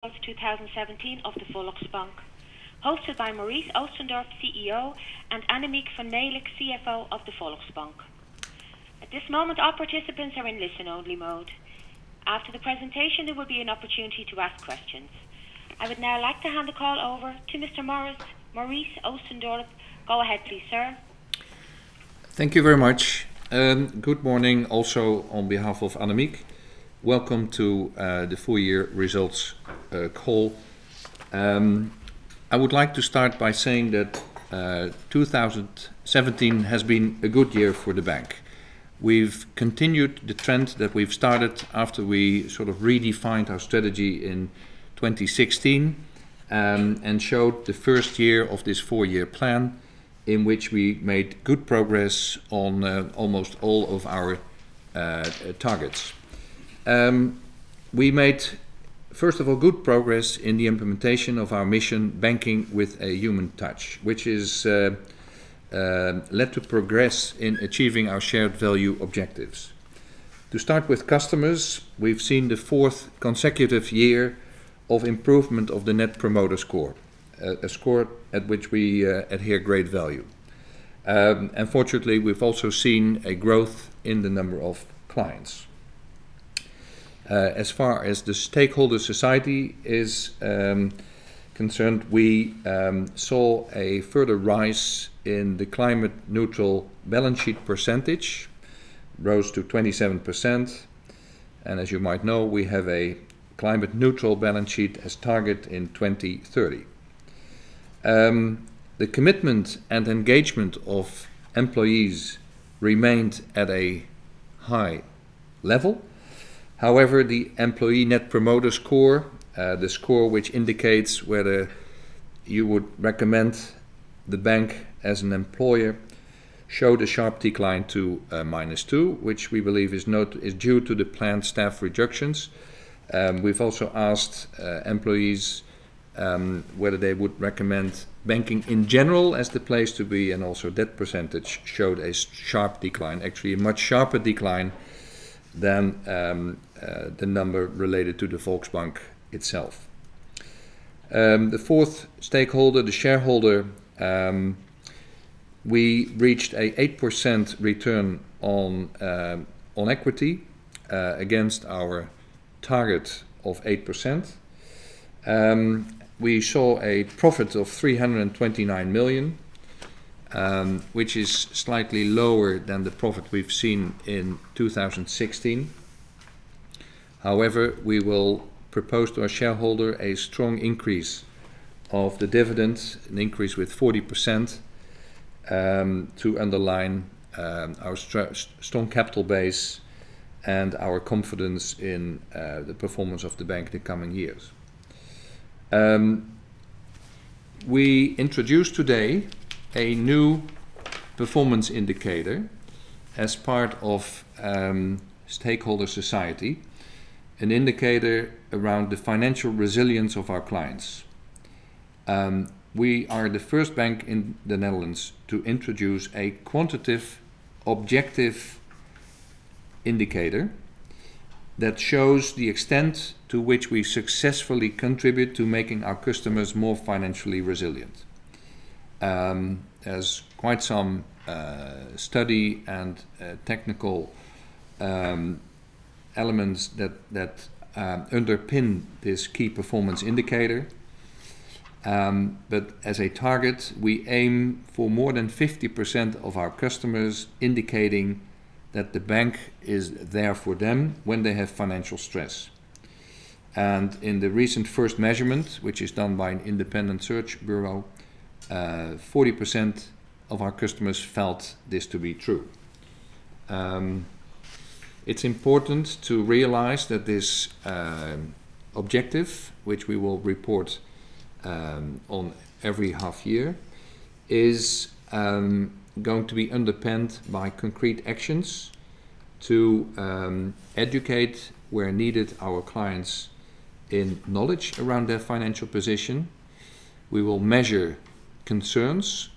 of 2017 of the Volksbank, hosted by Maurice Oostendorp, CEO, and Annemiek van Melick, CFO of the Volksbank. At this moment, all participants are in listen-only mode. After the presentation, there will be an opportunity to ask questions. I would now like to hand the call over to Mr. Maurice Oostendorp. Go ahead, please, sir. Thank you very much. Good morning also on behalf of Annemiek. Welcome to the full year results call. I would like to start by saying that 2017 has been a good year for the bank. We've continued the trend that we've started after we sort of redefined our strategy in 2016 and showed the first year of this four-year plan in which we made good progress on almost all of our targets. We made, first of all, good progress in the implementation of our mission, Banking with a Human Touch, which is led to progress in achieving our shared value objectives. To start with customers, we've seen the fourth consecutive year of improvement of the Net Promoter Score, a score at which we adhere great value. Unfortunately, we've also seen a growth in the number of clients. As far as the stakeholder society is concerned, we saw a further rise in the climate neutral balance sheet percentage, rose to 27%. And as you might know, we have a climate neutral balance sheet as target in 2030. The commitment and engagement of employees remained at a high level. However, the employee Net Promoter Score, the score which indicates whether you would recommend the bank as an employer, showed a sharp decline to -2, which we believe is due to the planned staff reductions. We've also asked employees whether they would recommend banking in general as the place to be, and also that percentage showed a sharp decline, actually a much sharper decline than the number related to the Volksbank itself. The fourth stakeholder, the shareholder, we reached a 8% return on equity against our target of 8%. We saw a profit of 329 million, which is slightly lower than the profit we've seen in 2016. However, we will propose to our shareholder a strong increase of the dividend, an increase with 40%, to underline our strong capital base and our confidence in the performance of the bank in the coming years. We introduced today a new performance indicator as part of stakeholder society, an indicator around the financial resilience of our clients. We are the first bank in the Netherlands to introduce a quantitative, objective indicator that shows the extent to which we successfully contribute to making our customers more financially resilient. There's quite some study and technical elements that underpin this key performance indicator. But as a target, we aim for more than 50% of our customers indicating that the bank is there for them when they have financial stress. And in the recent first measurement, which is done by an independent search bureau, 40% of our customers felt this to be true. It's important to realize that this objective, which we will report on every half year, is going to be underpinned by concrete actions to educate where needed our clients in knowledge around their financial position. We will measure concerns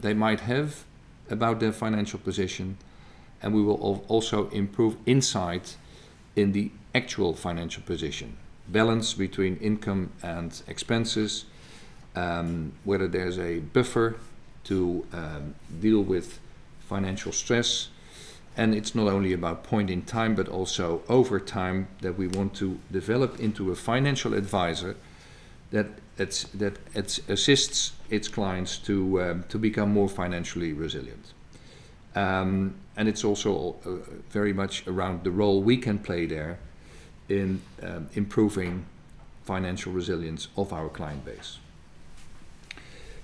they might have about their financial position, and we will also improve insight in the actual financial position. balance between income and expenses, whether there's a buffer to deal with financial stress. And it's not only about point in time, but also over time, that we want to develop into a financial advisor that assists its clients to become more financially resilient. And it's also very much around the role we can play there in improving financial resilience of our client base.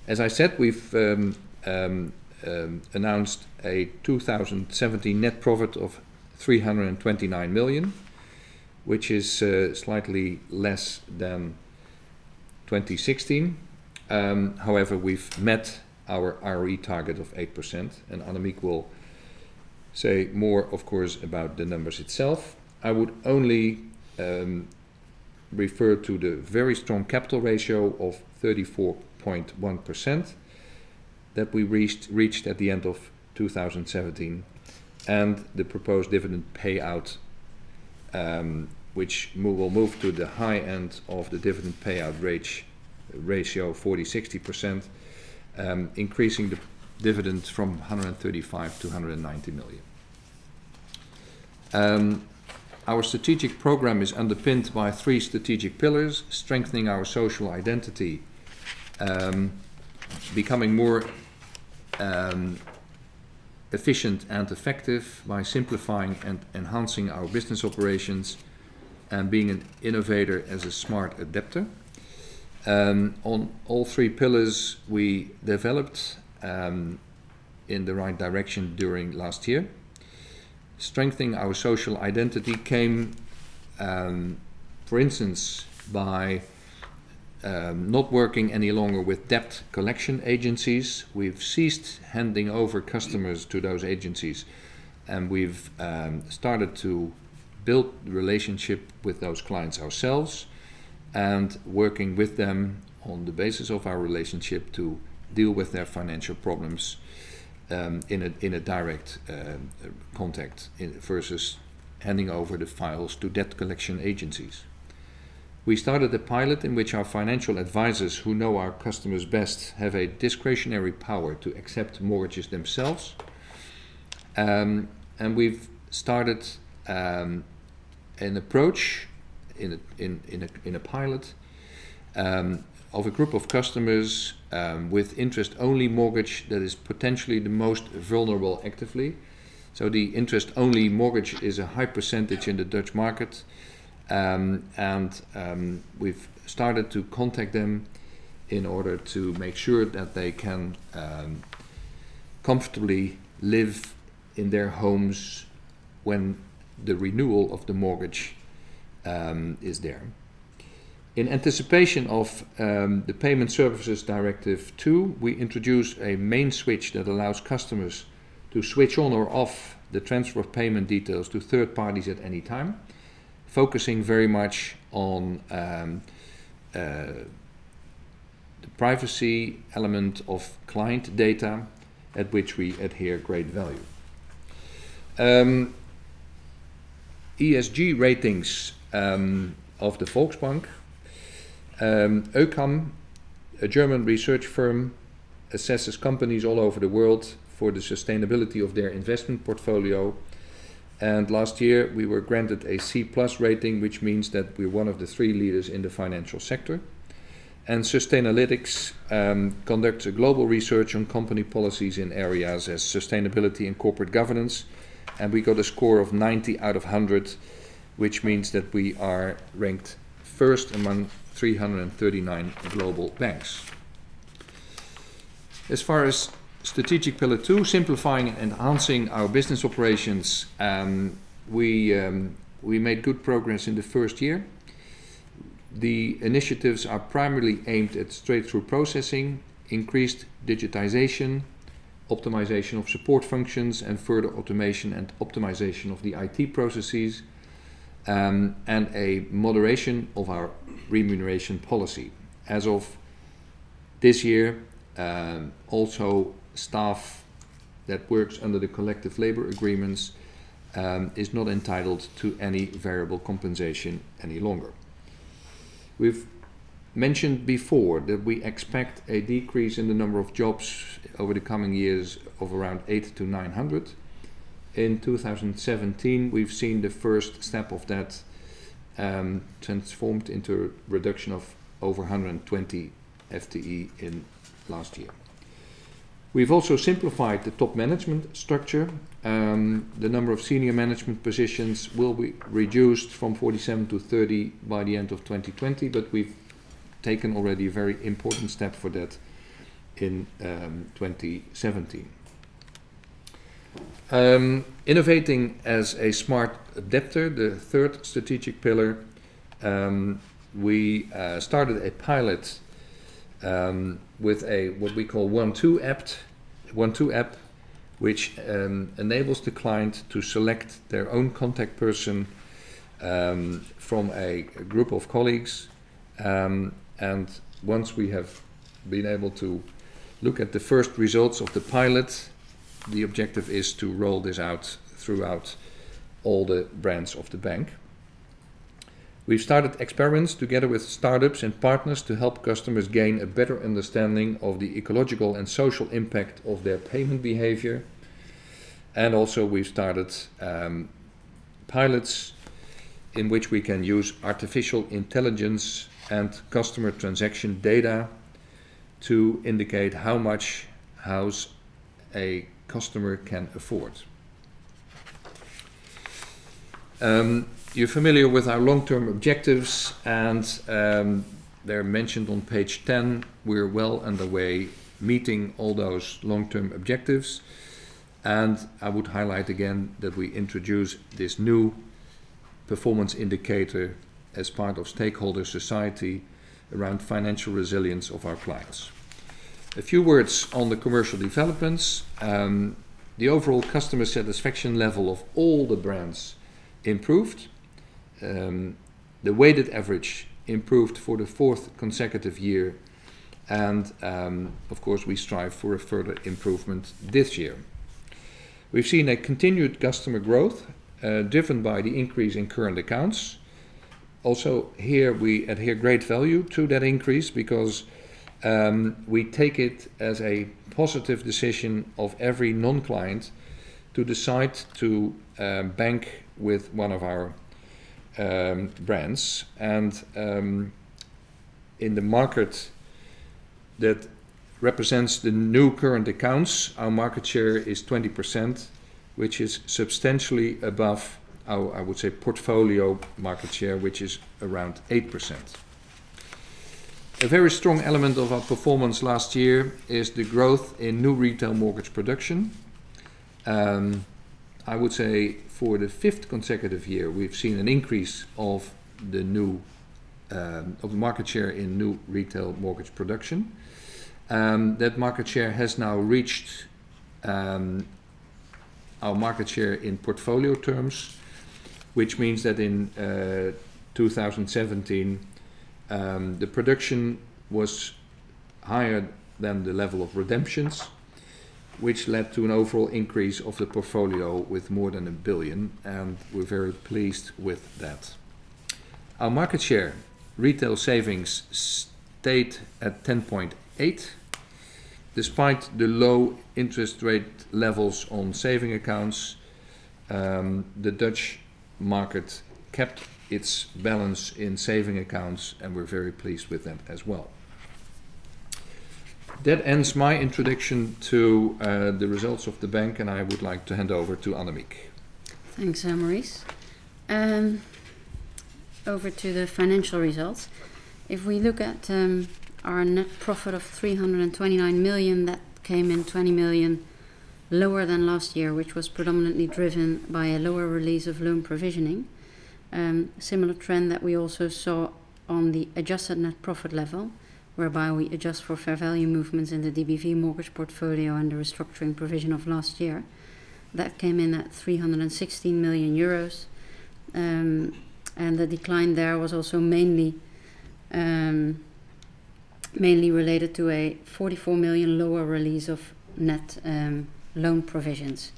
As I said, we've announced a 2017 net profit of 329 million, which is slightly less than 2016. However, we've met our ROE target of 8%, and Annemiek will say more, of course, about the numbers itself. I would only refer to the very strong capital ratio of 34.1% that we reached at the end of 2017, and the proposed dividend payout, which will move to the high end of the dividend payout ratio 40-60%, increasing the dividend from 135 to 190 million. Our strategic program is underpinned by 3 strategic pillars: strengthening our social identity, becoming more efficient and effective by simplifying and enhancing our business operations, and being an innovator as a smart adapter. On all 3 pillars we developed in the right direction during last year. Strengthening our social identity came, for instance, by not working any longer with debt collection agencies. We've ceased handing over customers to those agencies, and we've started to build the relationship with those clients ourselves, and working with them on the basis of our relationship to deal with their financial problems in a direct contact versus handing over the files to debt collection agencies. We started a pilot in which our financial advisors, who know our customers best, have a discretionary power to accept mortgages themselves. And we've started an approach in a pilot of a group of customers with interest-only mortgage that is potentially the most vulnerable actively. So the interest-only mortgage is a high percentage in the Dutch market. We've started to contact them in order to make sure that they can comfortably live in their homes when the renewal of the mortgage is there. In anticipation of the Payment Services Directive 2, we introduced a main switch that allows customers to switch on or off the transfer of payment details to third parties at any time, focusing very much on the privacy element of client data, at which we adhere great value. ESG ratings of the Volksbank. Ökam, a German research firm, assesses companies all over the world for the sustainability of their investment portfolio. And last year we were granted a C+ rating, which means that we're one of the 3 leaders in the financial sector. And Sustainalytics conducts a global research on company policies in areas as sustainability and corporate governance. And we got a score of 90 out of 100, which means that we are ranked first among 339 global banks. As far as strategic pillar 2, simplifying and enhancing our business operations, we made good progress in the first year. The initiatives are primarily aimed at straight-through processing, increased digitization, optimization of support functions, and further automation and optimization of the IT processes, and a moderation of our remuneration policy. As of this year, also staff that works under the collective labor agreements is not entitled to any variable compensation any longer. We've mentioned before that we expect a decrease in the number of jobs over the coming years of around 800 to 900. In 2017, we've seen the first step of that transformed into a reduction of over 120 FTE in last year. We've also simplified the top management structure. The number of senior management positions will be reduced from 47 to 30 by the end of 2020, but we've taken already a very important step for that in 2017. Innovating as a smart adapter, the third strategic pillar. We started a pilot with a what we call 1-2 app, which enables the client to select their own contact person from a group of colleagues. And once we have been able to look at the first results of the pilot, the objective is to roll this out throughout all the brands of the bank. We've started experiments together with startups and partners to help customers gain a better understanding of the ecological and social impact of their payment behavior. And also we've started pilots in which we can use artificial intelligence and customer transaction data to indicate how much house a customer can afford. You're familiar with our long-term objectives, and they're mentioned on page 10. We're well underway meeting all those long-term objectives, and I would highlight again that we introduce this new performance indicator as part of stakeholder society around financial resilience of our clients. A few words on the commercial developments. The overall customer satisfaction level of all the brands improved. The weighted average improved for the 4th consecutive year, and of course we strive for a further improvement this year. We've seen a continued customer growth driven by the increase in current accounts. Also here we adhere great value to that increase because we take it as a positive decision of every non-client to decide to bank with one of our brands, and in the market that represents the new current accounts, our market share is 20%, which is substantially above our, I would say, portfolio market share, which is around 8%. A very strong element of our performance last year is the growth in new retail mortgage production. I would say for the 5th consecutive year, we've seen an increase of the market share in new retail mortgage production. That market share has now reached our market share in portfolio terms, which means that in 2017 the production was higher than the level of redemptions, which led to an overall increase of the portfolio with more than 1 billion, and we're very pleased with that. Our market share, retail savings, stayed at 10.8. Despite the low interest rate levels on saving accounts, the Dutch market kept its balance in saving accounts, and we're very pleased with that as well. That ends my introduction to the results of the bank, and I would like to hand over to Annemiek. Thanks, Maurice. Over to the financial results. If we look at our net profit of 329 million, that came in 20 million lower than last year, which was predominantly driven by a lower release of loan provisioning. Similar trend that we also saw on the adjusted net profit level, whereby we adjust for fair value movements in the DBV mortgage portfolio and the restructuring provision of last year. That came in at 316 million euros, and the decline there was also mainly related to a 44 million lower release of net loan provisions.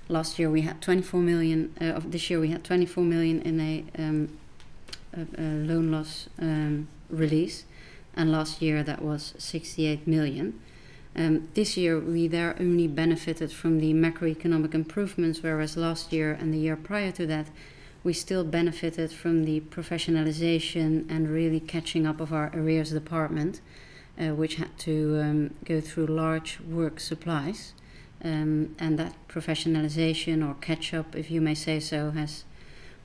Last year we had 24 million, of this year we had 24 million in a loan loss release, and last year that was 68 million. This year we there only benefited from the macroeconomic improvements, whereas last year and the year prior to that we still benefited from the professionalization and really catching up of our arrears department, which had to go through large work supplies. And that professionalization or catch-up, if you may say so, has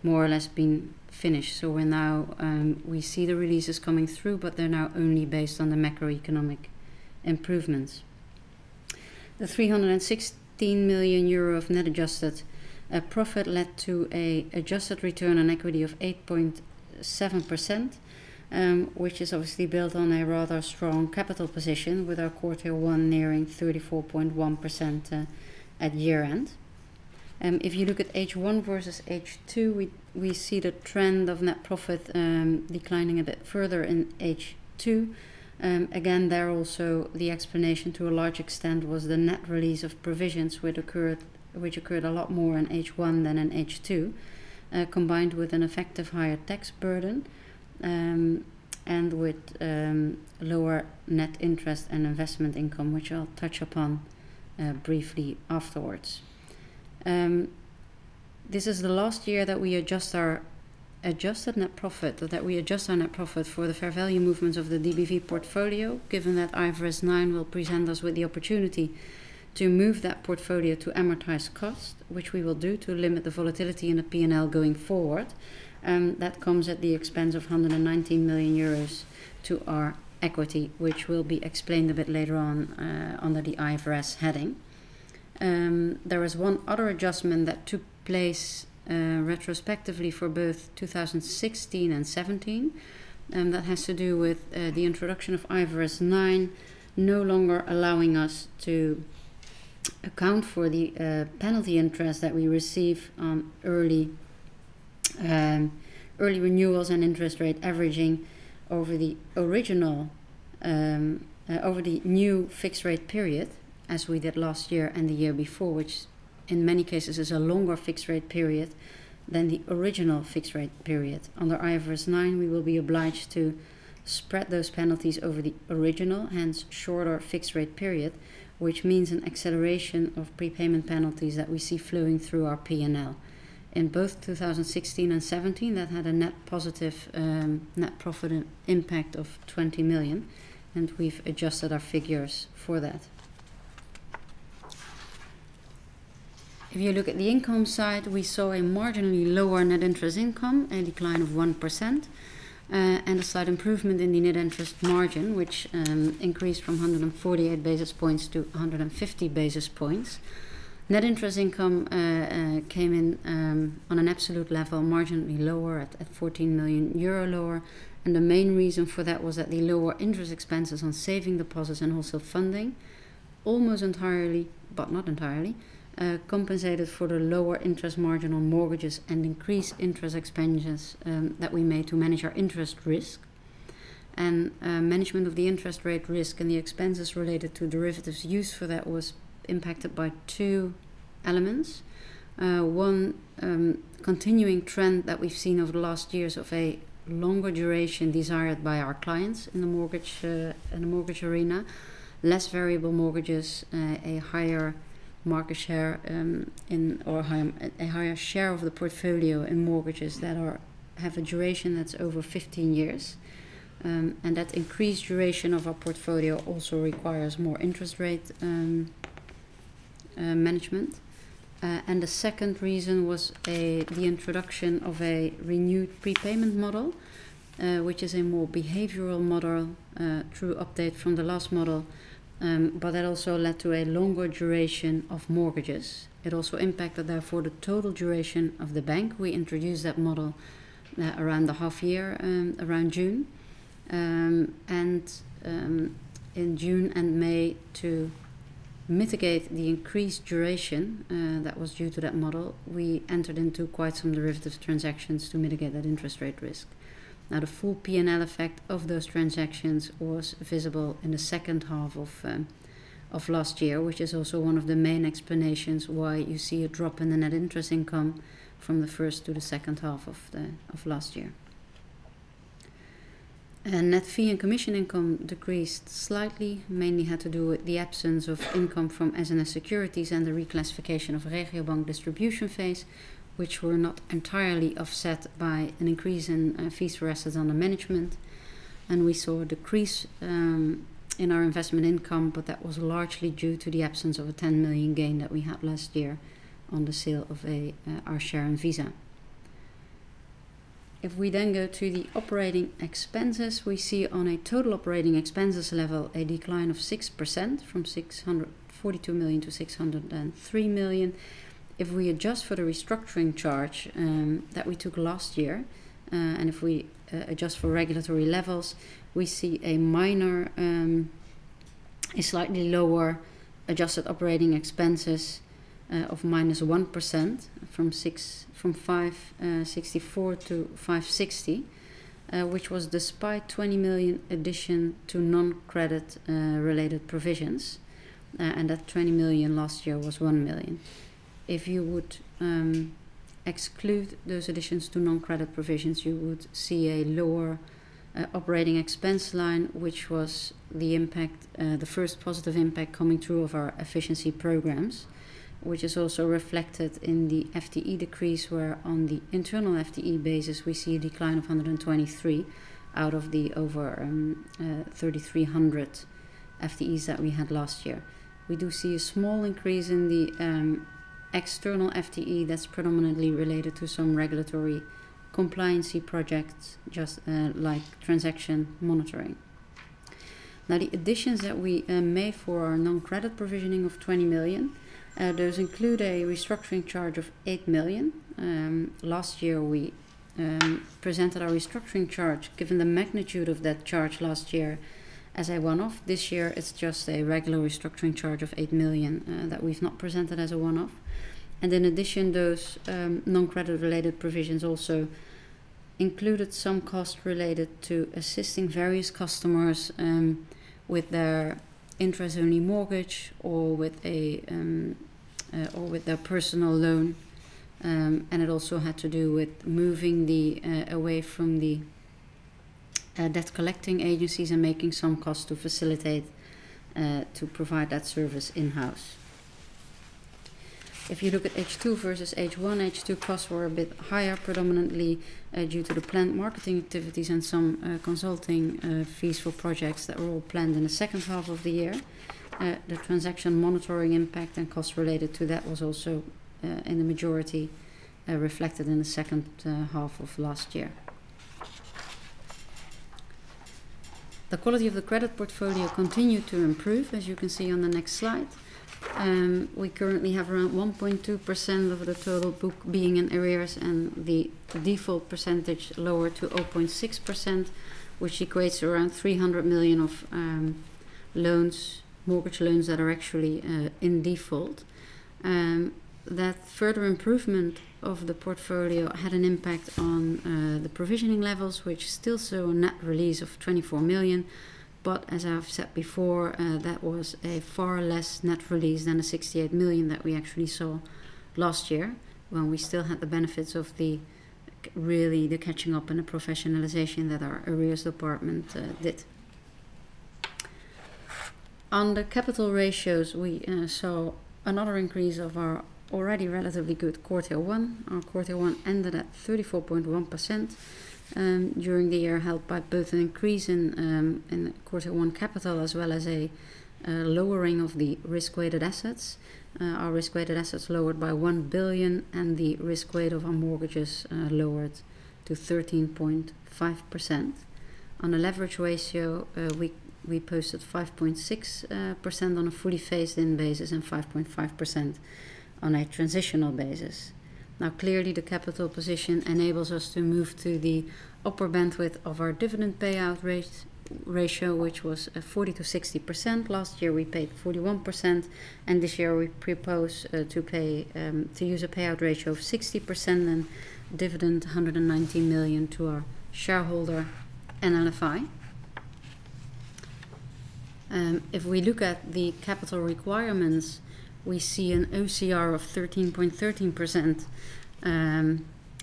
more or less been finished. So we're now, we see the releases coming through, but they're now only based on the macroeconomic improvements. The 316 million euro of net adjusted profit led to a adjusted return on equity of 8.7%, which is obviously built on a rather strong capital position, with our Core Tier 1 nearing 34.1% at year end. If you look at H1 versus H2, we see the trend of net profit declining a bit further in H2. Again, there also the explanation to a large extent was the net release of provisions, which occurred a lot more in H1 than in H2, combined with an effective higher tax burden, and with lower net interest and investment income, which I'll touch upon briefly afterwards. This is the last year that we adjust our net profit for the fair value movements of the DBV portfolio, given that IFRS 9 will present us with the opportunity to move that portfolio to amortized cost, which we will do to limit the volatility in the P&L going forward. That comes at the expense of 119 million euros to our equity, which will be explained a bit later on under the IFRS heading. There is one other adjustment that took place retrospectively for both 2016 and 17, that has to do with the introduction of IFRS 9 no longer allowing us to account for the penalty interest that we receive on early renewals and interest rate averaging over the original over the new fixed rate period, as we did last year and the year before, which in many cases is a longer fixed rate period than the original fixed rate period. Under IFRS 9 we will be obliged to spread those penalties over the original, hence shorter fixed rate period, which means an acceleration of prepayment penalties that we see flowing through our P&L. In both 2016 and 17 that had a net positive net profit impact of 20 million, and we've adjusted our figures for that. If you look at the income side, we saw a marginally lower net interest income, a decline of 1%, and a slight improvement in the net interest margin, which increased from 148 basis points to 150 basis points. Net interest income came in on an absolute level marginally lower at 14 million euro lower, and the main reason for that was that the lower interest expenses on saving deposits and wholesale funding almost entirely, but not entirely, compensated for the lower interest margin on mortgages and increased interest expenses that we made to manage our interest risk. And management of the interest rate risk and the expenses related to derivatives used for that was impacted by two elements. One, continuing trend that we've seen over the last years of a longer duration desired by our clients in the mortgage arena, less variable mortgages, a higher market share a higher share of the portfolio in mortgages that have a duration that's over 15 years. And that increased duration of our portfolio also requires more interest rate management. And the second reason was the introduction of a renewed prepayment model, which is a more behavioral model, true update from the last model, but that also led to a longer duration of mortgages. It also impacted therefore the total duration of the bank. We introduced that model around the half year, around June. And in June and May, to mitigate the increased duration that was due to that model, we entered into quite some derivative transactions to mitigate that interest rate risk. Now the full P&L effect of those transactions was visible in the second half of last year, which is also one of the main explanations why you see a drop in the net interest income from the first to the second half of last year. Net fee and commission income decreased slightly, mainly had to do with the absence of income from SNS securities and the reclassification of Regiobank distribution phase, which were not entirely offset by an increase in fees for assets under management. And we saw a decrease in our investment income, but that was largely due to the absence of a 10 million gain that we had last year on the sale of our share in Visa. If we then go to the operating expenses, we see on a total operating expenses level a decline of 6% from 642 million to 603 million. If we adjust for the restructuring charge that we took last year, and if we adjust for regulatory levels, we see a slightly lower adjusted operating expenses of -1% from 564 to 560, which was despite 20 million addition to non-credit related provisions, and that 20 million last year was 1 million. If you would exclude those additions to non-credit provisions, you would see a lower operating expense line, which was the impact, the first positive impact coming through of our efficiency programs, which is also reflected in the FTE decrease, where on the internal FTE basis we see a decline of 123 out of the over 3,300 FTEs that we had last year. We do see a small increase in the external FTE that's predominantly related to some regulatory compliancy projects, just like transaction monitoring. Now, the additions that we made for our non-credit provisioning of 20 million, those include a restructuring charge of 8 million. Last year we presented our restructuring charge, given the magnitude of that charge last year, as a one-off. This year it's just a regular restructuring charge of 8 million that we've not presented as a one-off. And in addition, those non-credit related provisions also included some costs related to assisting various customers with their interest-only mortgage or with their personal loan, and it also had to do with moving away from the debt collecting agencies and making some costs to facilitate to provide that service in-house. If you look at H2 versus H1, H2 costs were a bit higher, predominantly due to the planned marketing activities and some consulting fees for projects that were all planned in the second half of the year. The transaction monitoring impact and costs related to that was also in the majority reflected in the second half of last year. The quality of the credit portfolio continued to improve, as you can see on the next slide. We currently have around 1.2% of the total book being in arrears, and the default percentage lowered to 0.6%, which equates to around 300 million of mortgage loans that are actually in default. That further improvement of the portfolio had an impact on the provisioning levels, which still saw a net release of 24 million. But as I've said before, that was a far less net release than the 68 million that we actually saw last year, when we still had the benefits of the catching up and the professionalization that our arrears department did. On the capital ratios, we saw another increase of our already relatively good Core Tier 1. Our Core Tier 1 ended at 34.1%. During the year, helped by both an increase in Core Tier 1 capital as well as a lowering of the risk-weighted assets. Our risk-weighted assets lowered by 1 billion, and the risk weight of our mortgages lowered to 13.5%. On the leverage ratio, we posted 5.6% on a fully phased-in basis and 5.5% on a transitional basis. Now, clearly the capital position enables us to move to the upper bandwidth of our dividend payout ratio, which was 40 to 60%. Last year we paid 41%, and this year we propose to use a payout ratio of 60% and dividend 119 million to our shareholder NLFI. If we look at the capital requirements, we see an OCR of 13.13%,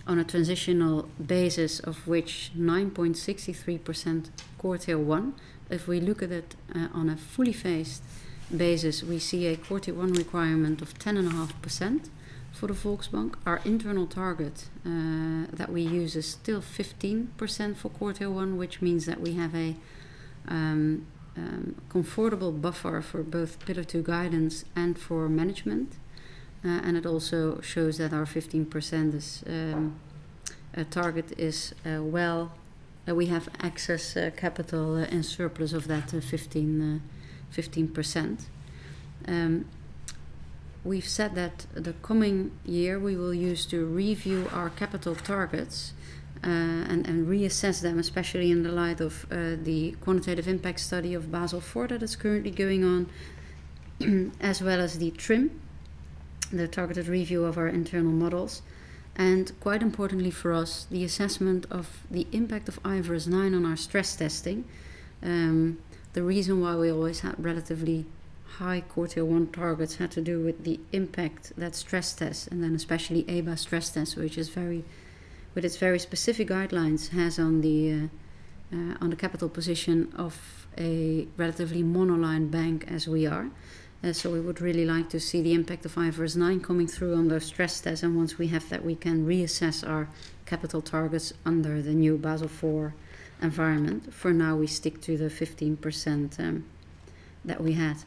on a transitional basis, of which 9.63% core tier 1. If we look at it on a fully phased basis, we see a core tier 1 requirement of 10.5% for the Volksbank. Our internal target that we use is still 15% for core tier 1, which means that we have a comfortable buffer for both Pillar 2 guidance and for management. And it also shows that our 15% is target is we have excess capital in surplus of that 15%. We've said that the coming year we will use to review our capital targets and reassess them, especially in the light of the quantitative impact study of Basel IV that is currently going on, as well as the TRIM, the targeted review of our internal models, and quite importantly for us, the assessment of the impact of IFRS 9 on our stress testing. The reason why we always had relatively high core tier 1 targets had to do with the impact that stress tests, and then especially EBA stress test, which is with its very specific guidelines, has on the capital position of a relatively monoline bank as we are. So we would really like to see the impact of IFRS 9 coming through on those stress tests, and once we have that, we can reassess our capital targets under the new Basel IV environment. For now, we stick to the 15% that we had.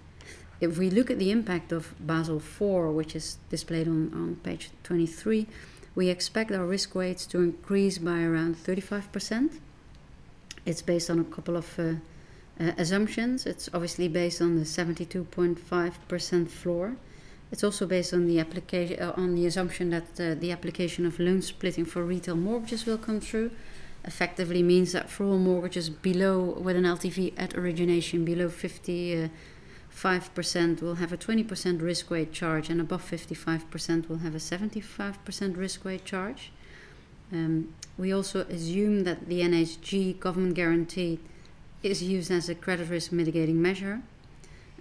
If we look at the impact of Basel IV, which is displayed on page 23, we expect our risk weights to increase by around 35%. It's based on a couple of assumptions. It's obviously based on the 72.5% floor. It's also based on the application on the assumption that the application of loan splitting for retail mortgages will come through. Effectively means that for all mortgages below, with an LTV at origination below 55% will have a 20% risk weight charge, and above 55% will have a 75% risk weight charge. We also assume that the NHG government guarantee is used as a credit risk mitigating measure,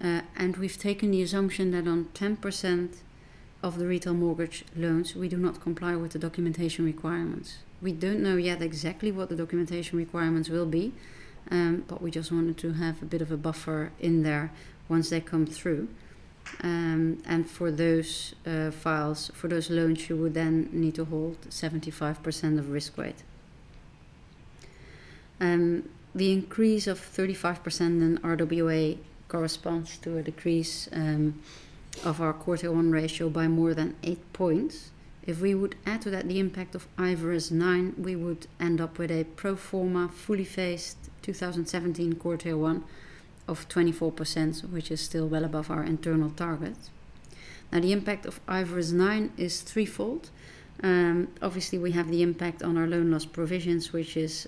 and we've taken the assumption that on 10% of the retail mortgage loans we do not comply with the documentation requirements. We don't know yet exactly what the documentation requirements will be, but we just wanted to have a bit of a buffer in there once they come through. And for those files, for those loans, you would then need to hold 75% of risk weight. The increase of 35% in RWA corresponds to a decrease of our core tier 1 ratio by more than 8 points. If we would add to that the impact of IFRS 9, we would end up with a pro forma fully phased 2017 core tier 1 of 24%, which is still well above our internal target. Now, the impact of IFRS 9 is threefold. Obviously, we have the impact on our loan loss provisions, which is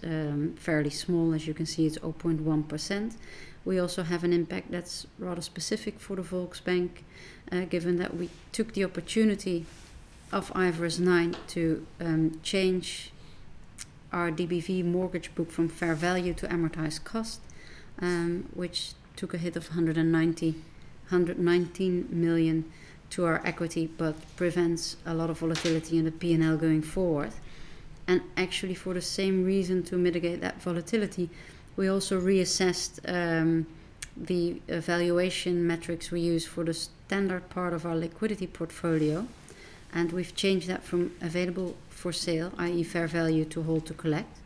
fairly small. As you can see, it's 0.1%. We also have an impact that's rather specific for the Volksbank, given that we took the opportunity of IFRS 9 to change our DBV mortgage book from fair value to amortized cost, which took a hit of 119 million to our equity, but prevents a lot of volatility in the P&L going forward. And actually, for the same reason, to mitigate that volatility, we also reassessed the valuation metrics we use for the standard part of our liquidity portfolio, and we've changed that from available for sale, i.e. fair value, to hold to collect,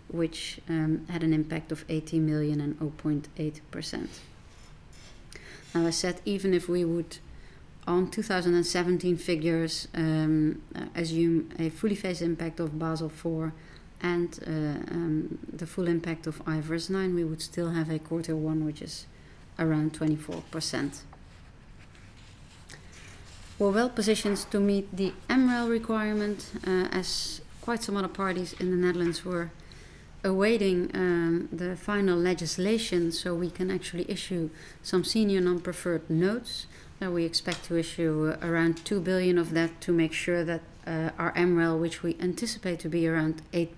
which had an impact of 80 million and 0.8%. Now, I said even if we would, on 2017 figures, assume a fully phased impact of Basel IV and the full impact of IFRS 9, we would still have a core tier 1 which is around 24%. We're well positioned to meet the MREL requirement, as quite some other parties in the Netherlands were awaiting the final legislation, so we can actually issue some senior non-preferred notes. We expect to issue around 2 billion of that to make sure that our MREL, which we anticipate to be around 8%,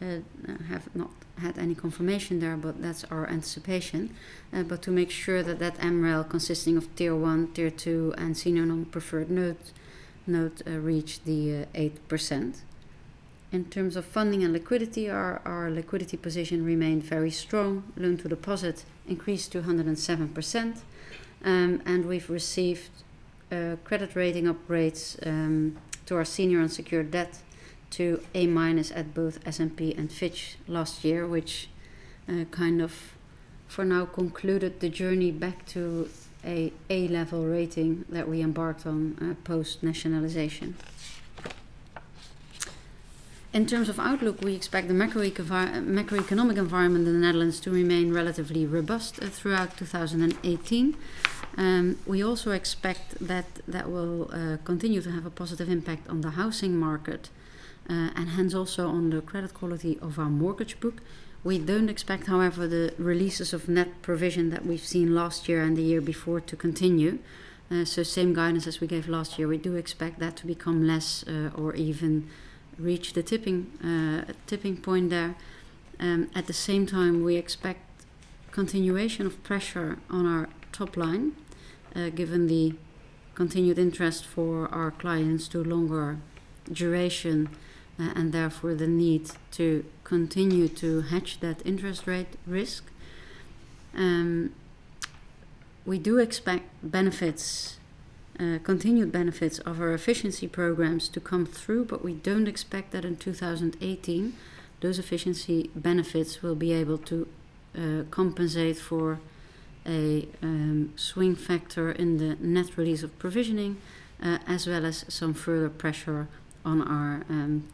have not had any confirmation there, but that's our anticipation. But to make sure that that MREL, consisting of Tier 1, Tier 2 and senior non-preferred notes, note reached the 8%. In terms of funding and liquidity, our liquidity position remained very strong. Loan to deposit increased to 107%, and we've received credit rating upgrades to our senior unsecured debt to A- at both S&P and Fitch last year, which kind of for now concluded the journey back to a A-level rating that we embarked on post-nationalization. In terms of outlook, we expect the macroeconomic environment in the Netherlands to remain relatively robust throughout 2018. We also expect that will continue to have a positive impact on the housing market and hence also on the credit quality of our mortgage book. We don't expect, however, the releases of net provision that we've seen last year and the year before to continue. So same guidance as we gave last year. We do expect that to become less or even reach the tipping point there. At the same time, we expect continuation of pressure on our top line, given the continued interest for our clients to longer duration and therefore the need to continue to hedge that interest rate risk. We do expect benefits, continued benefits of our efficiency programs to come through, but we don't expect that in 2018 those efficiency benefits will be able to compensate for a swing factor in the net release of provisioning, as well as some further pressure on our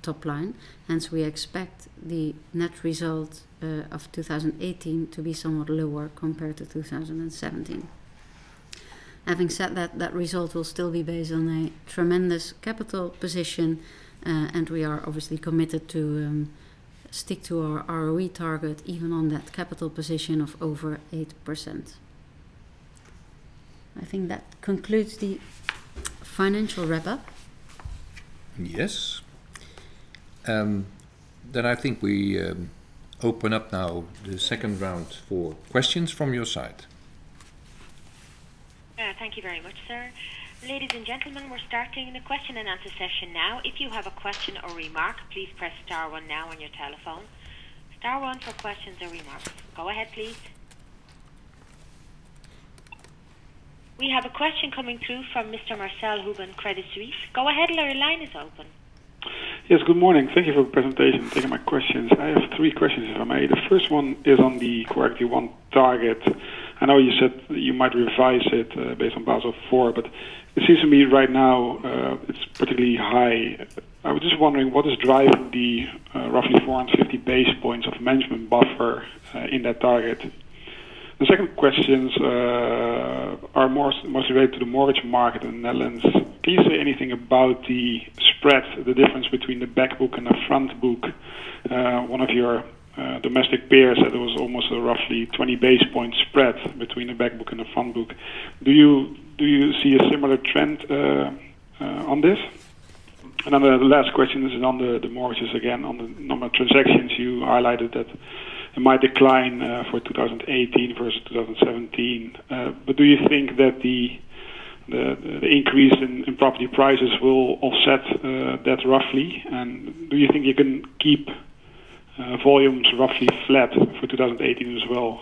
top line. Hence we expect the net result of 2018 to be somewhat lower compared to 2017. Having said that, that result will still be based on a tremendous capital position, and we are obviously committed to stick to our ROE target even on that capital position of over 8%. I think that concludes the financial wrap-up. Yes. Then I think we open up now the second round for questions from your side. Thank you very much, sir. Ladies and gentlemen, we're starting the question and answer session now. If you have a question or remark, please press star 1 now on your telephone. Star 1 for questions or remarks. Go ahead, please. We have a question coming through from Mr. Marcel Houben, Credit Suisse. Go ahead, your line is open. Yes, good morning. Thank you for the presentation and taking my questions. I have 3 questions, if I may. The first one is on the Core Equity 1 target. I know you said you might revise it based on Basel IV, but it seems to me right now it's particularly high. I was just wondering what is driving the roughly 450 basis points of management buffer in that target. The second questions are mostly related to the mortgage market in the Netherlands. Can you say anything about the spread, the difference between the back book and the front book? One of your domestic peers said there was almost a roughly 20 basis point spread between the back book and the front book. Do you see a similar trend on this? And then the last question is on the mortgages again, on the number of transactions. You highlighted that it might decline for 2018 versus 2017. But do you think that the increase in property prices will offset that roughly? And do you think you can keep volumes roughly flat for 2018 as well,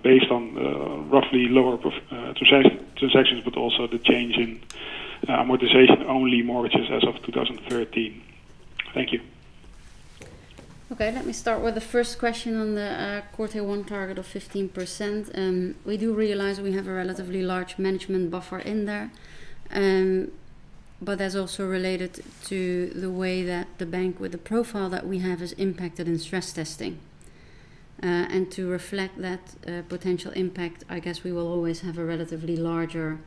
based on roughly lower transactions, but also the change in amortization-only mortgages as of 2013? Thank you. Okay, let me start with the first question on the Core Tier 1 target of 15%. We do realize we have a relatively large management buffer in there, but that's also related to the way that the bank with the profile that we have is impacted in stress testing. And to reflect that potential impact, I guess we will always have a relatively larger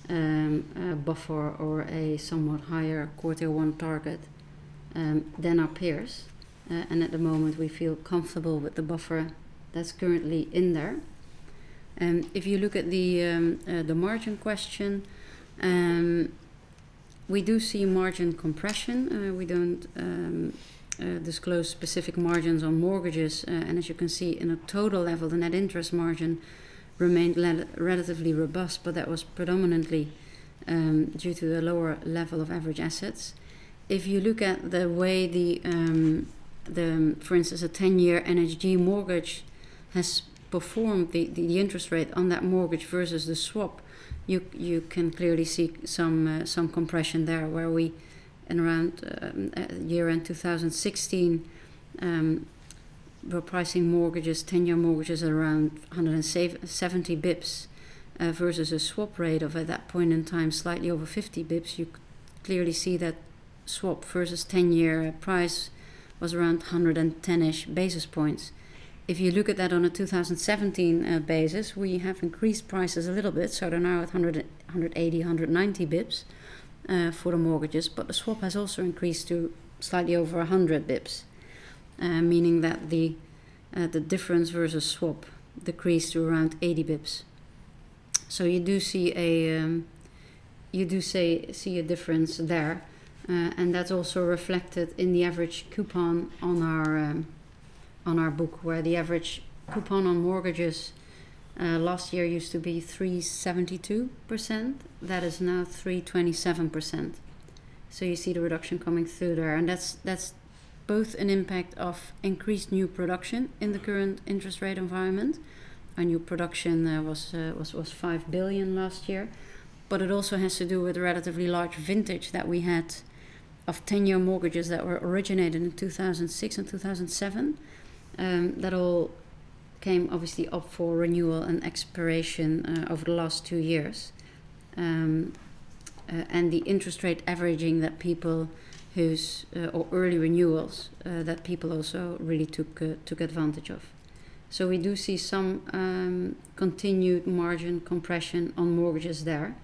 buffer or a somewhat higher Core Tier 1 target than our peers. And at the moment we feel comfortable with the buffer that's currently in there. If you look at the margin question, we do see margin compression. We don't disclose specific margins on mortgages, and as you can see in a total level the net interest margin remained relatively robust, but that was predominantly due to the lower level of average assets. If you look at the way for instance, a 10-year NHG mortgage has performed, the interest rate on that mortgage versus the swap, you can clearly see some compression there, where we, in around year-end 2016, were pricing mortgages, 10-year mortgages, at around 170 bips versus a swap rate of, at that point in time, slightly over 50 bips. You clearly see that swap versus 10-year price was around 110-ish basis points. If you look at that on a 2017 basis, we have increased prices a little bit, so they're now at 180, 190 bips for the mortgages, but the swap has also increased to slightly over 100 bips, meaning that the difference versus swap decreased to around 80 bips. So you do see see a difference there, and that's also reflected in the average coupon on our book, where the average coupon on mortgages last year used to be 3.72%. That is now 3.27%. So you see the reduction coming through there, and that's both an impact of increased new production in the current interest rate environment. Our new production was 5 billion last year, but it also has to do with the relatively large vintage that we had of 10-year mortgages that were originated in 2006 and 2007. That all came obviously up for renewal and expiration over the last 2 years. And the interest rate averaging that people or early renewals that people also really took advantage of. So we do see some continued margin compression on mortgages there,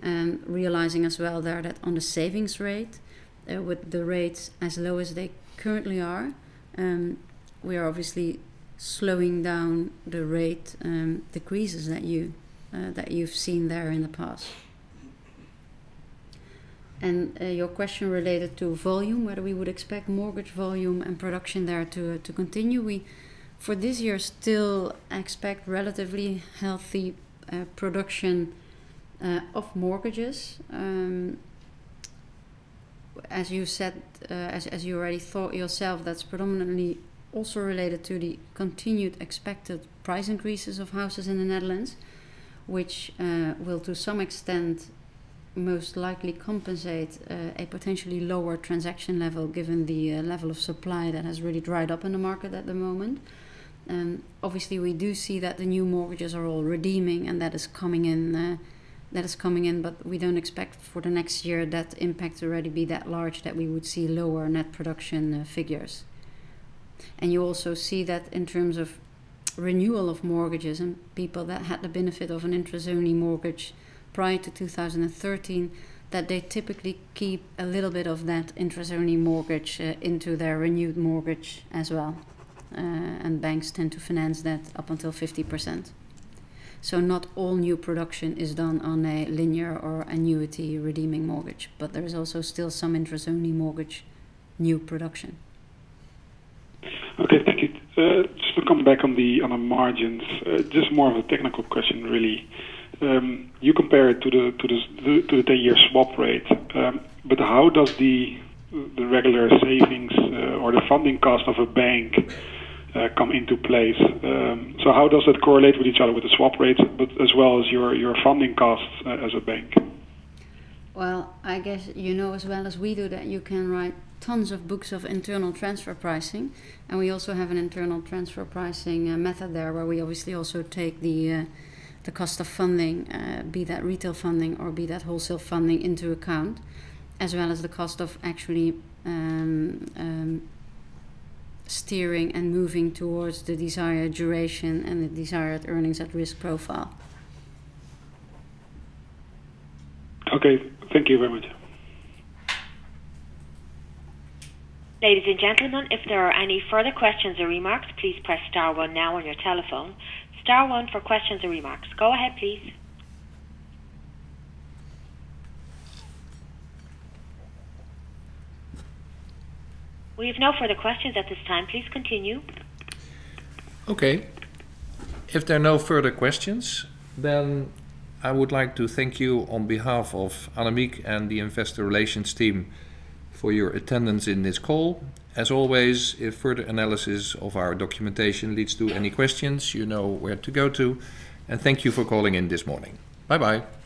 realizing as well there that on the savings rate, with the rates as low as they currently are, we are obviously slowing down the rate decreases that you've seen there in the past. And your question related to volume, whether we would expect mortgage volume and production there to continue. We, for this year, still expect relatively healthy production of mortgages. As you said, as you already thought yourself, that's predominantly also related to the continued expected price increases of houses in the Netherlands, which will to some extent most likely compensate a potentially lower transaction level, given the level of supply that has really dried up in the market at the moment. Obviously, we do see that the new mortgages are all redeeming, and that is coming in. But we don't expect for the next year that impact to already be that large that we would see lower net production figures. And you also see that in terms of renewal of mortgages and people that had the benefit of an interest-only mortgage prior to 2013, that they typically keep a little bit of that interest-only mortgage into their renewed mortgage as well. And banks tend to finance that up until 50%. So not all new production is done on a linear or annuity redeeming mortgage, but there is also still some interest-only mortgage new production. Okay, thank you. Just to come back on the margins, just more of a technical question, really. You compare it to the 10-year swap rate, but how does the regular savings or the funding cost of a bank come into place? So how does that correlate with each other, with the swap rate, but as well as your funding costs as a bank? Well, I guess you know as well as we do that you can write tons of books of internal transfer pricing, and we also have an internal transfer pricing method there, where we obviously also take the cost of funding, be that retail funding or be that wholesale funding, into account, as well as the cost of actually steering and moving towards the desired duration and the desired earnings at risk profile. Okay, thank you very much. Ladies and gentlemen, if there are any further questions or remarks, please press star 1 now on your telephone. Star 1 for questions or remarks. Go ahead, please. We have no further questions at this time. Please continue. Okay. If there are no further questions, then I would like to thank you on behalf of Annemiek and the Investor Relations team for your attendance in this call. As always, if further analysis of our documentation leads to any questions, you know where to go to. And thank you for calling in this morning. Bye-bye.